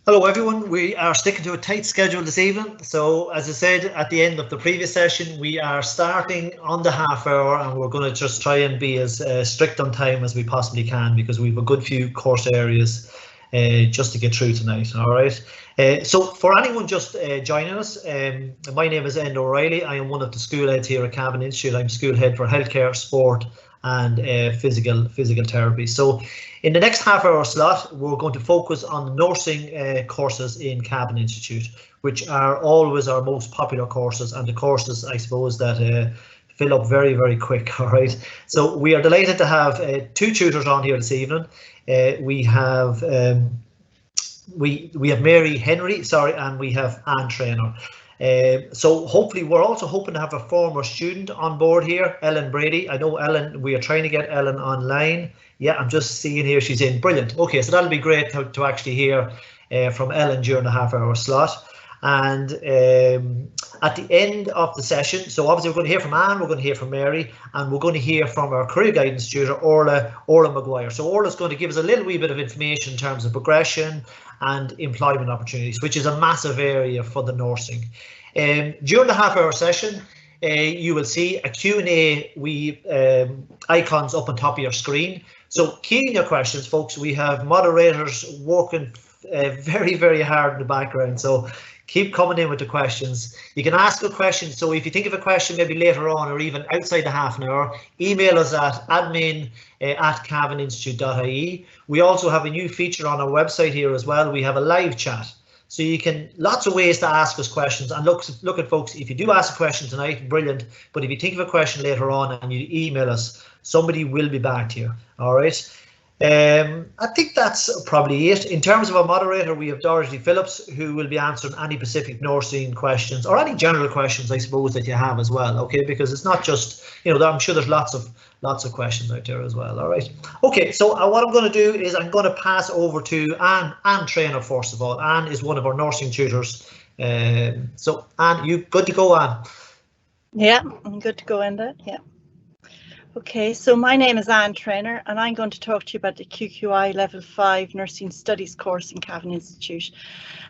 Hello everyone, we are sticking to a tight schedule this evening. So as I said at the end of the previous session, we are starting on the half hour and we're going to just try and be as strict on time as we possibly can because we have a good few course areas just to get through tonight. All right. So for anyone just joining us, my name is Enda O'Reilly. I am one of the school heads here at Cavan Institute. I'm school head for healthcare, sport and physical therapy. So in the next half hour slot, we're going to focus on the nursing courses in Cavan Institute, which are always our most popular courses and the courses, I suppose, that fill up very, very quick. All right. So we are delighted to have two tutors on here this evening. We have Mary Henry, and we have Anne Traynor. So hopefully we're also hoping to have a former student on board here, Ellen Brady. I know Ellen, we are trying to get Ellen online. Yeah, I'm just seeing here she's in. Brilliant. Okay, so that'll be great to actually hear from Ellen during the half hour slot. And at the end of the session, so obviously we're going to hear from Anne, we're going to hear from Mary, and we're going to hear from our career guidance tutor, Orla Maguire. So Orla's going to give us a little wee bit of information in terms of progression and employment opportunities, which is a massive area for the nursing. During the half hour session, you will see a Q&A icons up on top of your screen. So key in your questions, folks. We have moderators working very, very hard in the background. So keep coming in with the questions. You can ask a question. So if you think of a question maybe later on or even outside the half an hour, email us at admin@cavaninstitute.ie. We also have a new feature on our website here as well. We have a live chat. So you can, lots of ways to ask us questions. And look at folks, if you do ask a question tonight, brilliant. But if you think of a question later on and you email us, somebody will be back to you. All right. I think that's probably it. In terms of our moderator, we have Dorothy Phillips, who will be answering any Pacific nursing questions or any general questions, I suppose, that you have as well. Okay, because it's not just, I'm sure there's lots of questions out there as well. All right. Okay, so what I'm going to do is I'm going to pass over to Anne Traynor first of all. Anne is one of our nursing tutors. So Anne, you good to go, Anne? Yeah, I'm good to go, Enda. Yeah. Okay, so my name is Anne Traynor and I'm going to talk to you about the QQI Level 5 Nursing Studies course in Cavan Institute.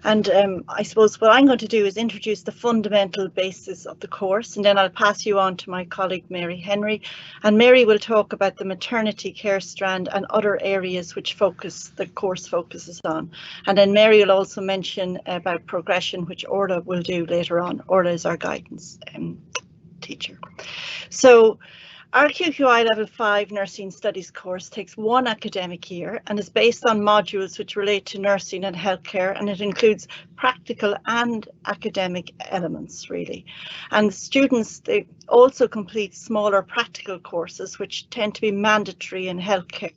And I suppose what I'm going to do is introduce the fundamental basis of the course, and then I'll pass you on to my colleague Mary Henry, and Mary will talk about the maternity care strand and other areas which the course focuses on. And then Mary will also mention about progression, which Orla will do later on. Orla is our guidance teacher. So our QQI Level 5 Nursing Studies course takes one academic year and is based on modules which relate to nursing and healthcare, and it includes practical and academic elements, really. And students, they also complete smaller practical courses which tend to be mandatory in healthcare.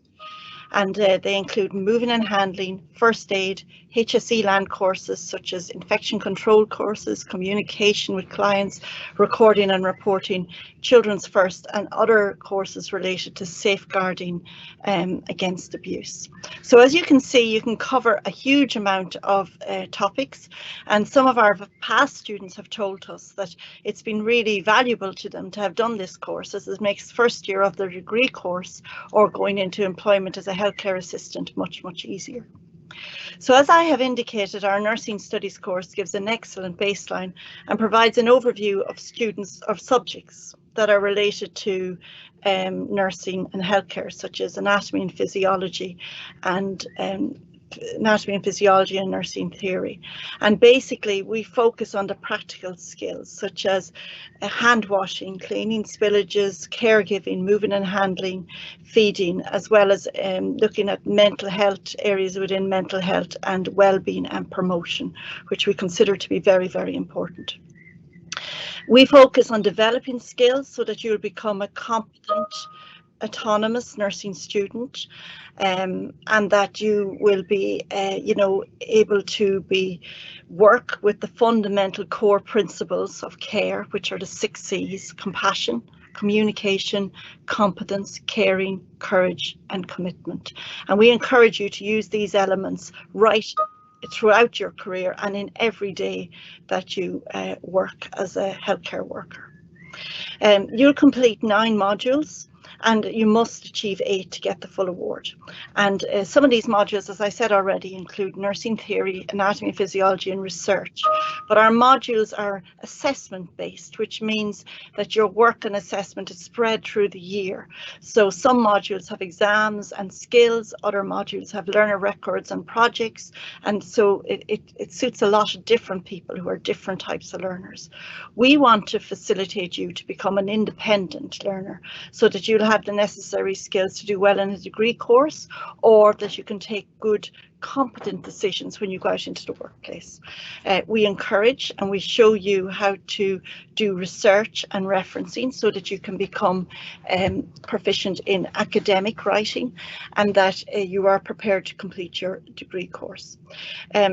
And they include moving and handling, first aid, HSE land courses such as infection control courses, communication with clients, recording and reporting, children's first, and other courses related to safeguarding against abuse. So as you can see, you can cover a huge amount of topics, and some of our past students have told us that it's been really valuable to them to have done this course, as it makes first year of their degree course or going into employment as a healthcare assistant much, much easier. So as I have indicated, our nursing studies course gives an excellent baseline and provides an overview of subjects that are related to nursing and healthcare, such as anatomy and physiology and nursing theory. And basically we focus on the practical skills such as hand washing, cleaning spillages, caregiving, moving and handling, feeding, as well as looking at mental health, areas within mental health and well-being and promotion, which we consider to be very, very important. We focus on developing skills so that you'll become a competent, autonomous nursing student, and that you will be able to work with the fundamental core principles of care, which are the 6 C's: compassion, communication, competence, caring, courage and commitment. And we encourage you to use these elements right throughout your career and in every day that you work as a healthcare worker. You'll complete 9 modules, and you must achieve 8 to get the full award. And some of these modules, as I said already, include nursing theory, anatomy, physiology and research. But our modules are assessment based, which means that your work and assessment is spread through the year. So some modules have exams and skills, other modules have learner records and projects, and so it suits a lot of different people who are different types of learners. We want to facilitate you to become an independent learner so that you'll have the necessary skills to do well in a degree course, or that you can take good, competent decisions when you go out into the workplace. We encourage and we show you how to do research and referencing so that you can become proficient in academic writing, and that you are prepared to complete your degree course.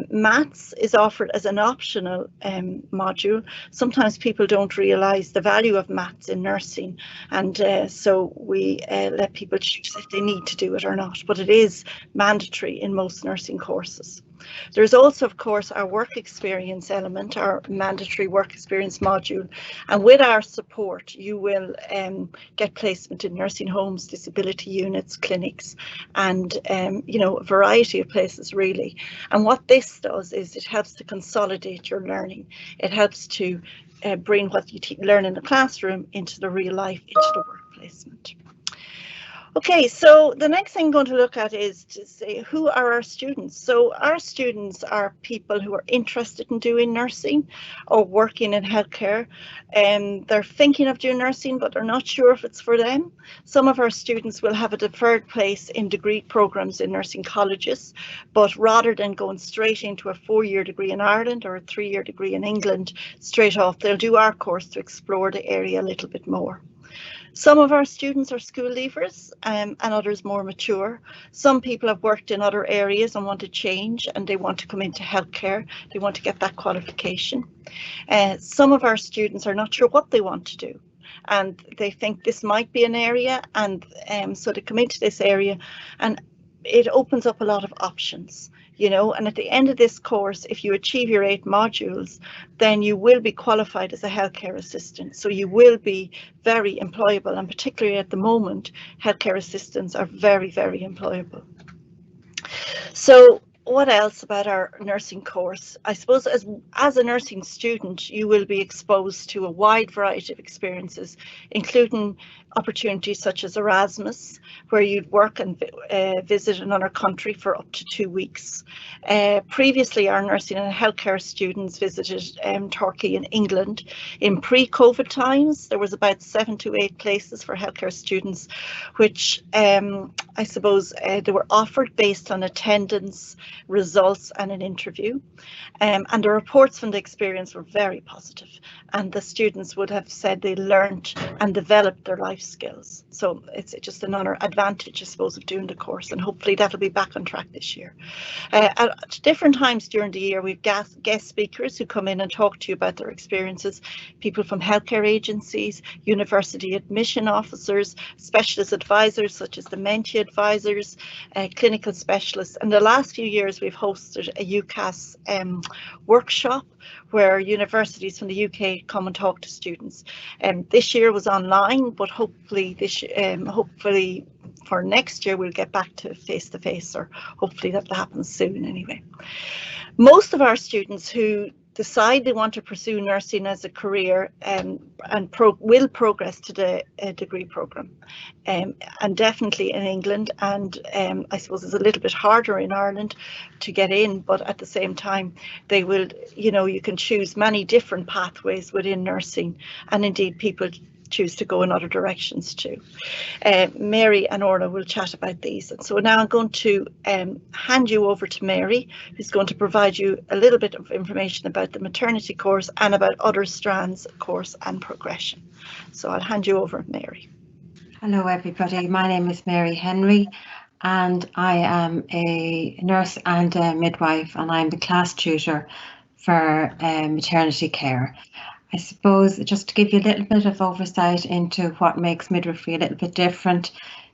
Maths is offered as an optional module. Sometimes people don't realise the value of maths in nursing, and so we let people choose if they need to do it or not, but it is mandatory in most nursing courses. There's also, of course, our work experience element, our mandatory work experience module, and with our support you will get placement in nursing homes, disability units, clinics, and you know, a variety of places really. And what this does is it helps to consolidate your learning. It helps to bring what you learn in the classroom into the real life, into the work placement. Okay, so the next thing I'm going to look at is to say, who are our students? So our students are people who are interested in doing nursing or working in healthcare, and they're thinking of doing nursing, but they're not sure if it's for them. Some of our students will have a deferred place in degree programs in nursing colleges, but rather than going straight into a 4-year degree in Ireland or a 3-year degree in England straight off, they'll do our course to explore the area a little bit more. Some of our students are school leavers and others more mature. Some people have worked in other areas and want to change, and they want to come into healthcare. They want to get that qualification. Some of our students are not sure what they want to do, and they think this might be an area, and so they come into this area and it opens up a lot of options. You know, and at the end of this course, if you achieve your 8 modules, then you will be qualified as a healthcare assistant. So you will be very employable, and particularly at the moment, healthcare assistants are very, very employable. So what else about our nursing course? I suppose as a nursing student, you will be exposed to a wide variety of experiences, including opportunities such as Erasmus, where you'd work and visit another country for up to 2 weeks. Previously, our nursing and healthcare students visited Turkey and England. In pre-COVID times, there was about 7 to 8 places for healthcare students, which I suppose they were offered based on attendance, results and an interview. And the reports from the experience were very positive, and the students would have said they learned and developed their life skills. So it's just another advantage, I suppose, of doing the course, and hopefully that'll be back on track this year. At different times during the year, we've guest speakers who come in and talk to you about their experiences, people from healthcare agencies, university admission officers, specialist advisors such as dementia advisors, clinical specialists. And the last few years we've hosted a UCAS workshop where universities from the UK come and talk to students. This year was online, but hopefully hopefully for next year we'll get back to face-to-face, or hopefully that'll happen soon anyway. Most of our students who decide they want to pursue nursing as a career will progress to the degree programme, and definitely in England, and I suppose it's a little bit harder in Ireland to get in, but at the same time they will, you know, you can choose many different pathways within nursing, and indeed people choose to go in other directions too. Mary and Orla will chat about these. And so now I'm going to hand you over to Mary, who's going to provide you a little bit of information about the maternity course and about other strands of course and progression. So I'll hand you over, Mary. Hello everybody, my name is Mary Henry and I am a nurse and a midwife, and I'm the class tutor for maternity care. I suppose just to give you a little bit of oversight into what makes midwifery a little bit different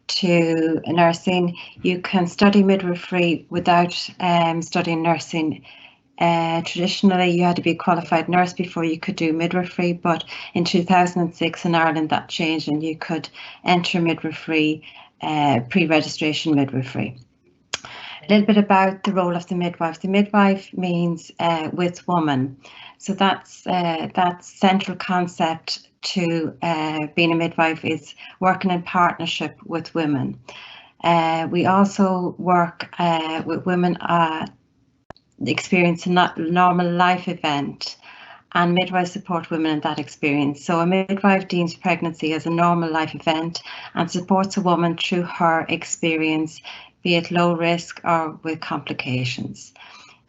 to nursing, you can study midwifery without studying nursing Traditionally, you had to be a qualified nurse before you could do midwifery, but in 2006 in Ireland that changed and you could enter midwifery, pre-registration midwifery. A little bit about the role of the midwife. The midwife means with woman. So that's that central concept to being a midwife is working in partnership with women. We also work with women experience a normal life event, and midwives support women in that experience. So a midwife deems pregnancy as a normal life event and supports a woman through her experience, be it low risk or with complications.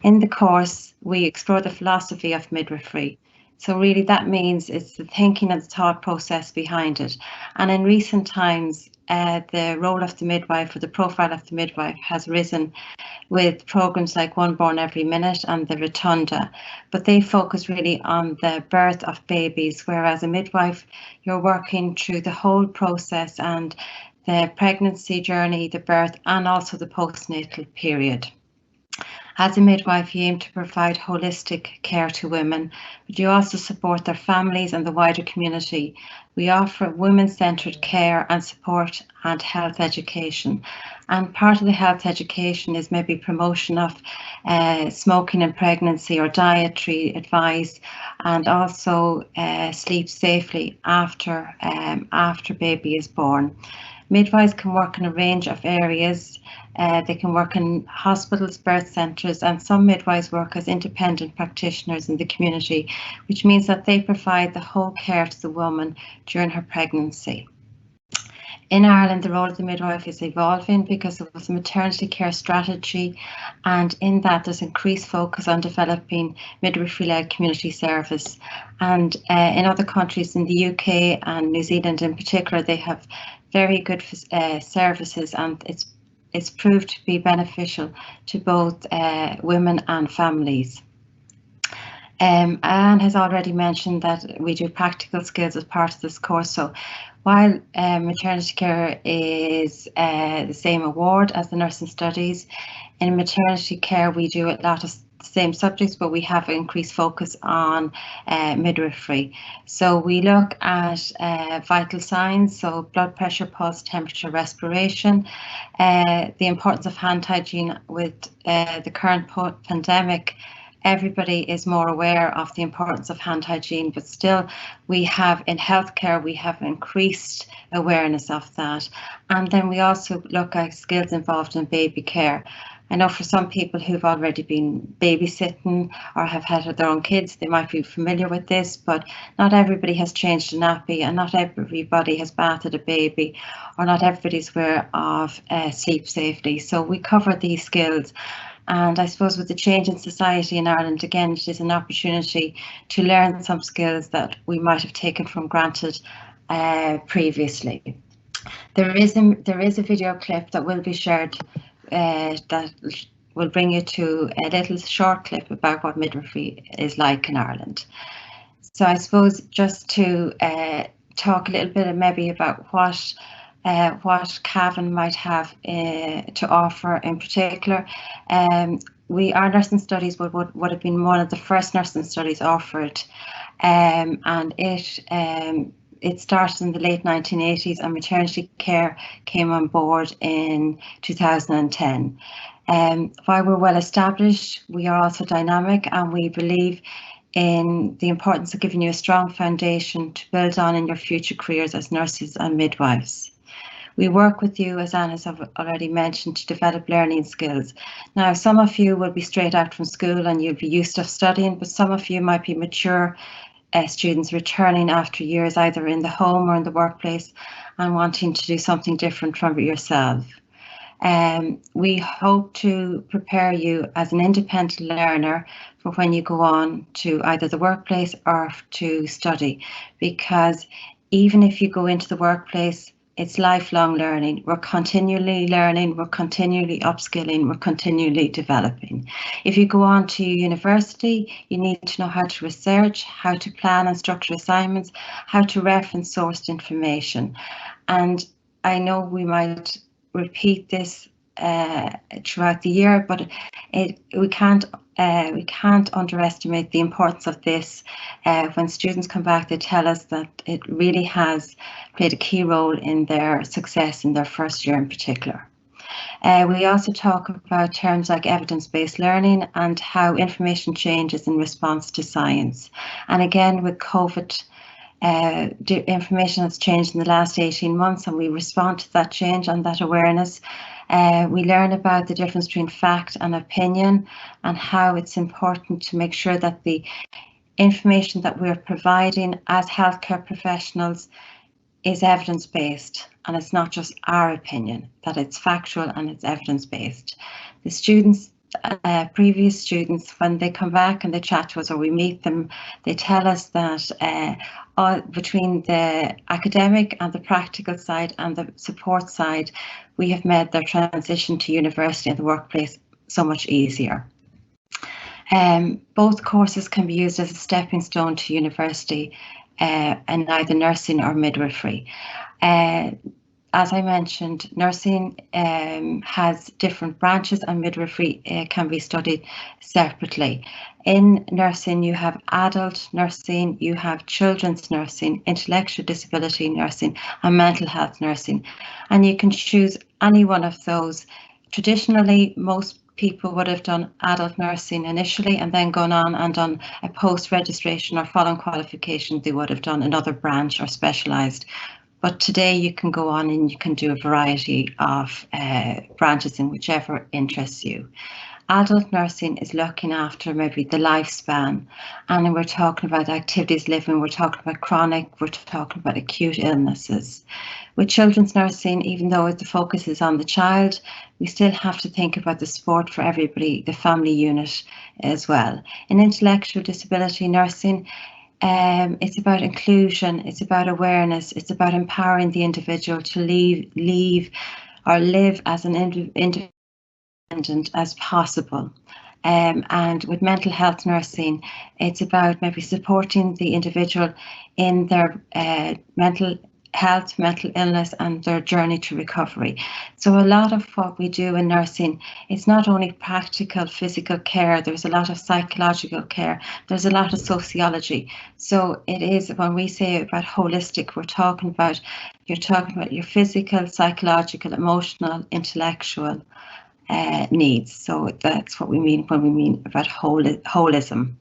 In the course, we explore the philosophy of midwifery. So really that means it's the thinking and the thought process behind it. And in recent times, the role of the midwife or the profile of the midwife has risen with programs like One Born Every Minute and the Rotunda, but they focus really on the birth of babies, whereas a midwife, you're working through the whole process and the pregnancy journey, the birth, and also the postnatal period. As a midwife, you aim to provide holistic care to women, but you also support their families and the wider community. We offer women-centred care and support and health education. And part of the health education is maybe promotion of smoking in pregnancy or dietary advice, and also sleep safely after baby is born. Midwives can work in a range of areas. They can work in hospitals, birth centres, and some midwives work as independent practitioners in the community, which means that they provide the whole care to the woman during her pregnancy. In Ireland, the role of the midwife is evolving because of the maternity care strategy, and in that there's increased focus on developing midwifery-led community service. And in other countries, in the UK and New Zealand in particular, they have very good services, and it's proved to be beneficial to both women and families. Anne has already mentioned that we do practical skills as part of this course. So while maternity care is the same award as the nursing studies, in maternity care we do a lot of the same subjects, but we have increased focus on midwifery. So we look at vital signs, so blood pressure, pulse, temperature, respiration, the importance of hand hygiene with the current pandemic. Everybody is more aware of the importance of hand hygiene, but still we have in healthcare, we have increased awareness of that. And then we also look at skills involved in baby care. I know for some people who've already been babysitting or have had their own kids, they might be familiar with this, but not everybody has changed a nappy and not everybody has bathed a baby, or not everybody's aware of sleep safety. So we cover these skills. And I suppose with the change in society in Ireland, again, it is an opportunity to learn some skills that we might have taken for granted previously. There is a video clip that will be shared that will bring you to a little short clip about what midwifery is like in Ireland. So I suppose just to talk a little bit maybe about what Cavan might have to offer in particular. Our nursing studies would have been one of the first nursing studies offered, and it started in the late 1980s, and maternity care came on board in 2010. While we're well established, we are also dynamic, and we believe in the importance of giving you a strong foundation to build on in your future careers as nurses and midwives. We work with you, as Anne has already mentioned, to develop learning skills. Now, some of you will be straight out from school and you'll be used to studying, but some of you might be mature students returning after years either in the home or in the workplace and wanting to do something different from yourself. We hope to prepare you as an independent learner for when you go on to either the workplace or to study, because even if you go into the workplace, it's lifelong learning. We're continually learning, we're continually upskilling, we're continually developing. If you go on to university, you need to know how to research, how to plan and structure assignments, how to reference sourced information. And I know we might repeat this throughout the year, but we can't underestimate the importance of this. When students come back, they tell us that it really has played a key role in their success in their first year in particular. We also talk about terms like evidence-based learning and how information changes in response to science. And again, with COVID, the information has changed in the last 18 months, and we respond to that change and that awareness. We learn about the difference between fact and opinion and how it's important to make sure that the information that we're providing as healthcare professionals is evidence-based, and it's not just our opinion, that it's factual and it's evidence-based. The students, previous students, when they come back and they chat to us or we meet them, they tell us that between the academic and the practical side and the support side, we have made their transition to university and the workplace so much easier. Both courses can be used as a stepping stone to university in either nursing or midwifery. As I mentioned, nursing has different branches and midwifery can be studied separately. In nursing, you have adult nursing, you have children's nursing, intellectual disability nursing, and mental health nursing. And you can choose any one of those. Traditionally, most people would have done adult nursing initially and then gone on and done a post-registration or following qualification they would have done another branch or specialised. But today you can go on and you can do a variety of branches in whichever interests you. Adult nursing is looking after maybe the lifespan, and we're talking about activities living, we're talking about chronic, we're talking about acute illnesses. With children's nursing, even though the focus is on the child, we still have to think about the support for everybody, the family unit as well. In intellectual disability nursing, it's about inclusion, it's about awareness, it's about empowering the individual to live as an independent as possible. And with mental health nursing, it's about maybe supporting the individual in their mental health, mental illness, and their journey to recovery. So a lot of what we do in nursing is not only practical physical care, there's a lot of psychological care, there's a lot of sociology. So it is, when we say about holistic, you're talking about your physical, psychological, emotional, intellectual needs. So that's what we mean when we mean about holism.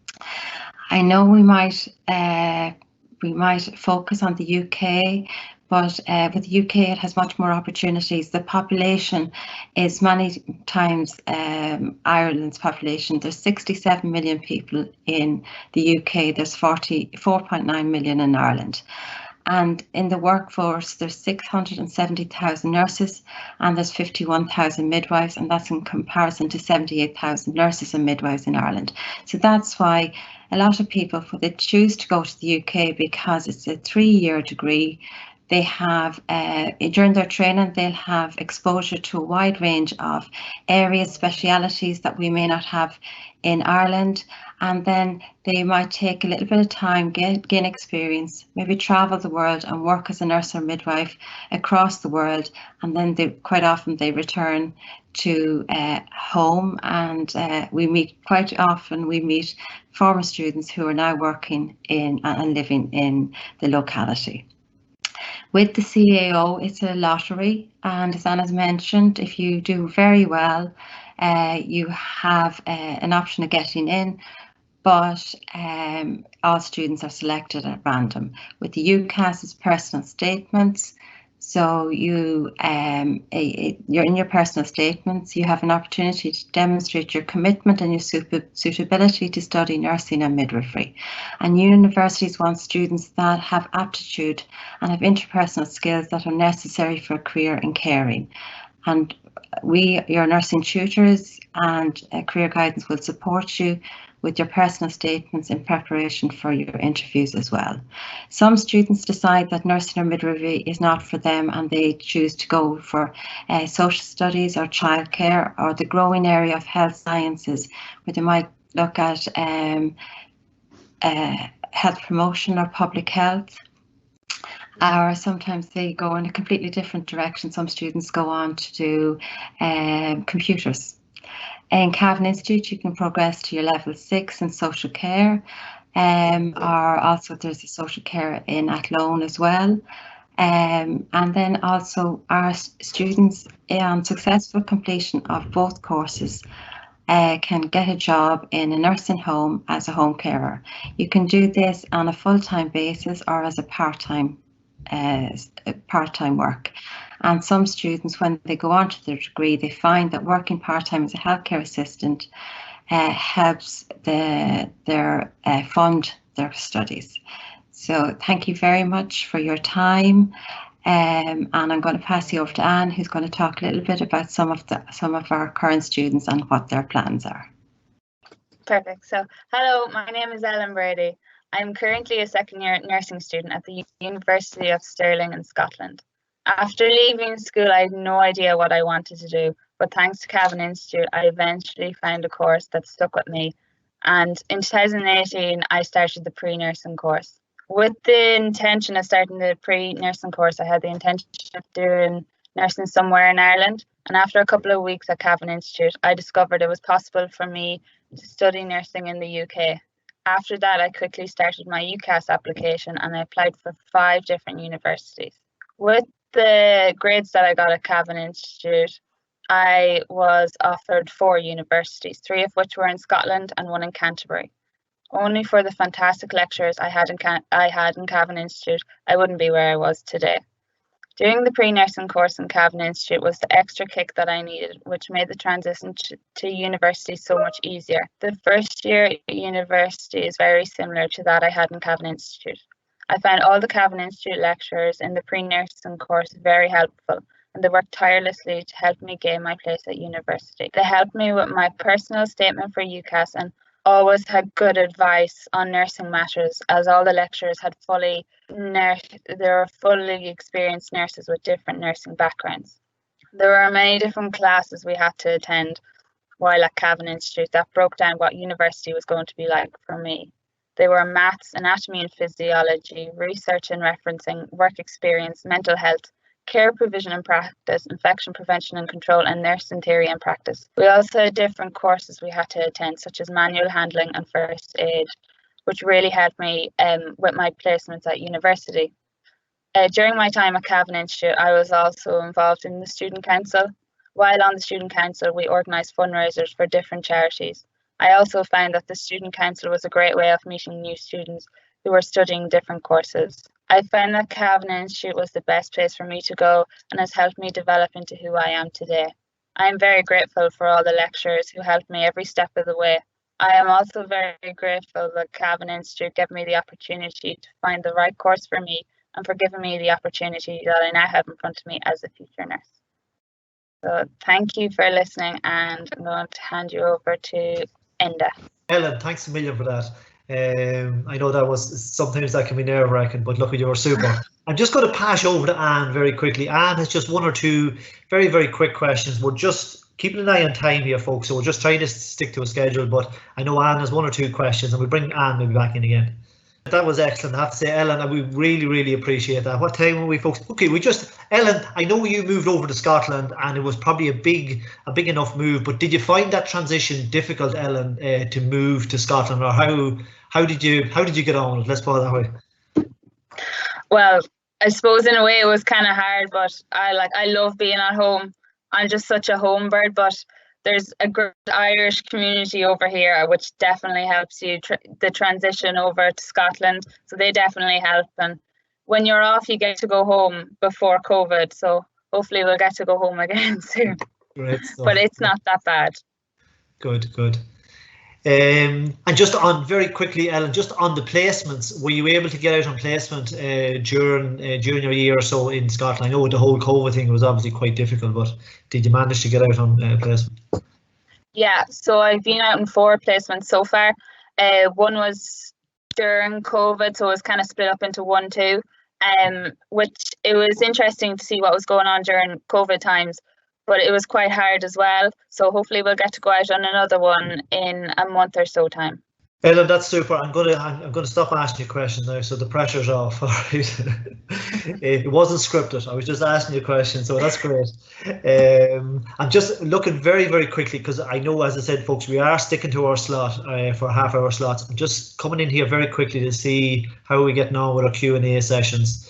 I know we might focus on the UK, but with the UK it has much more opportunities. The population is many times Ireland's population. There's 67 million people in the UK, there's 4.9 million in Ireland. And in the workforce, there's 670,000 nurses and there's 51,000 midwives, and that's in comparison to 78,000 nurses and midwives in Ireland. So that's why a lot of people, they choose to go to the UK because it's a 3-year degree. They have, during their training, they'll have exposure to a wide range of areas, specialities that we may not have in Ireland. And then they might take a little bit of time, gain experience, maybe travel the world and work as a nurse or midwife across the world. And then quite often they return to home, and we meet former students who are now working in and living in the locality. With the CAO, it's a lottery, and as Anna's mentioned, if you do very well, you have an option of getting in, but all students are selected at random. With the UCAS, it's personal statements. So you're in your personal statements, you have an opportunity to demonstrate your commitment and your suitability to study nursing and midwifery. And universities want students that have aptitude and have interpersonal skills that are necessary for a career in caring. And your nursing tutors and career guidance will support you with your personal statements in preparation for your interviews as well. Some students decide that nursing or midwifery is not for them and they choose to go for social studies or childcare or the growing area of health sciences, where they might look at health promotion or public health. or sometimes they go in a completely different direction. Some students go on to do computers. In Cavan Institute, you can progress to your level 6 in social care, or also there's a social care in Athlone as well. And then also our students on successful completion of both courses can get a job in a nursing home as a home carer. You can do this on a full-time basis or as a part-time work. And some students, when they go on to their degree, they find that working part-time as a healthcare assistant helps fund their studies. So thank you very much for your time. And I'm going to pass you over to Anne, who's going to talk a little bit about some of our current students and what their plans are. Perfect. So, hello, my name is Ellen Brady. I'm currently a second-year nursing student at the University of Stirling in Scotland. After leaving school, I had no idea what I wanted to do, but thanks to Cavan Institute, I eventually found a course that stuck with me. And in 2018, I started the pre-nursing course. With the intention of starting the pre-nursing course, I had the intention of doing nursing somewhere in Ireland. And after a couple of weeks at Cavan Institute, I discovered it was possible for me to study nursing in the UK. After that, I quickly started my UCAS application and I applied for 5 different universities. With the grades that I got at Cavan Institute, I was offered 4 universities, 3 of which were in Scotland and 1 in Canterbury. Only for the fantastic lecturers I had in Cavan Institute, I wouldn't be where I was today. Doing the pre-nursing course in Cavan Institute was the extra kick that I needed, which made the transition to university so much easier. The first year at university is very similar to that I had in Cavan Institute. I found all the Cavan Institute lecturers in the pre-nursing course very helpful, and they worked tirelessly to help me gain my place at university. They helped me with my personal statement for UCAS and always had good advice on nursing matters, as all the lecturers had fully experienced nurses with different nursing backgrounds. There were many different classes we had to attend while at Cavan Institute that broke down what university was going to be like for me. They were maths, anatomy and physiology, research and referencing, work experience, mental health, care provision and practice, infection prevention and control, and nursing theory and practice. We also had different courses we had to attend, such as manual handling and first aid, which really helped me with my placements at university. During my time at Cavan Institute, I was also involved in the student council. While on the student council, we organised fundraisers for different charities. I also found that the student council was a great way of meeting new students who were studying different courses. I found that Cavan Institute was the best place for me to go and has helped me develop into who I am today. I am very grateful for all the lecturers who helped me every step of the way. I am also very grateful that Cavan Institute gave me the opportunity to find the right course for me and for giving me the opportunity that I now have in front of me as a future nurse. So thank you for listening, and I'm going to hand you over to Enda. Ellen, thanks a million for that. I know that was sometimes that can be nerve-wracking, but look, you were super. I'm just going to pass over to Anne very quickly. Anne has just 1 or 2 very, very quick questions. We're just keeping an eye on time here, folks, so we're just trying to stick to a schedule, but I know Anne has 1 or 2 questions, and we'll bring Anne maybe back in again. That was excellent. I have to say, Ellen, and we really, really appreciate that. What time were we, folks? Okay, Ellen, I know you moved over to Scotland, and it was probably a big enough move, but did you find that transition difficult, Ellen, to move to Scotland, or how did you get on? Let's put it that way. Well, I suppose in a way it was kind of hard, but I love being at home. I'm just such a home bird, but there's a great Irish community over here, which definitely helps you the transition over to Scotland. So they definitely help. And when you're off, you get to go home before COVID. So hopefully we'll get to go home again soon. Great stuff. But it's not that bad. Good. And just on very quickly, Ellen, just on the placements, were you able to get out on placement during your year or so in Scotland? I know the whole COVID thing was obviously quite difficult, but did you manage to get out on placement? Yeah, so I've been out in 4 placements so far. 1 was during COVID, so it was kind of split up into 1, 2, which it was interesting to see what was going on during COVID times. But it was quite hard as well. So hopefully we'll get to go out on another one in a month or so time. Ellen, that's super. I'm gonna stop asking you questions now, so the pressure's off. All right. It wasn't scripted. I was just asking you questions, so that's great. I'm just looking very, very quickly because I know, as I said, folks, we are sticking to our slot for half-hour slots. I'm just coming in here very quickly to see how we're getting on with our Q&A sessions.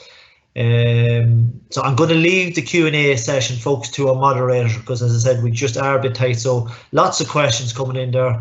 So I'm going to leave the Q&A session, folks, to our moderator because, as I said, we just are a bit tight. So lots of questions coming in there.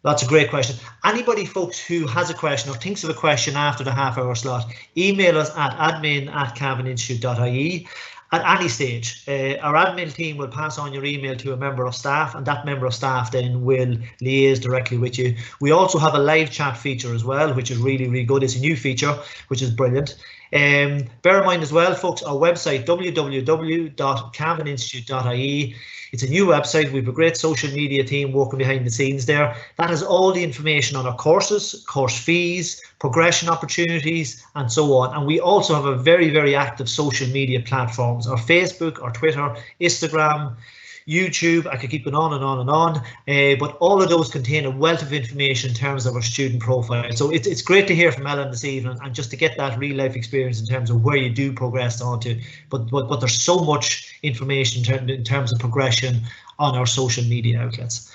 Lots of great questions. Anybody, folks, who has a question or thinks of a question after the half-hour slot, email us at admin@cavaninstitute.ie at any stage. Our admin team will pass on your email to a member of staff, and that member of staff then will liaise directly with you. We also have a live chat feature as well, which is really, really good. It's a new feature, which is brilliant. Bear in mind as well, folks, our website, www.cavaninstitute.ie. It's a new website. We have a great social media team working behind the scenes there. That has all the information on our courses, course fees, progression opportunities, and so on. And we also have a very, very active social media platforms, our Facebook, our Twitter, Instagram, YouTube. I could keep it on and on and on, but all of those contain a wealth of information in terms of our student profile. So it's great to hear from Ellen this evening and just to get that real life experience in terms of where you do progress onto, but there's so much information in terms of progression on our social media outlets.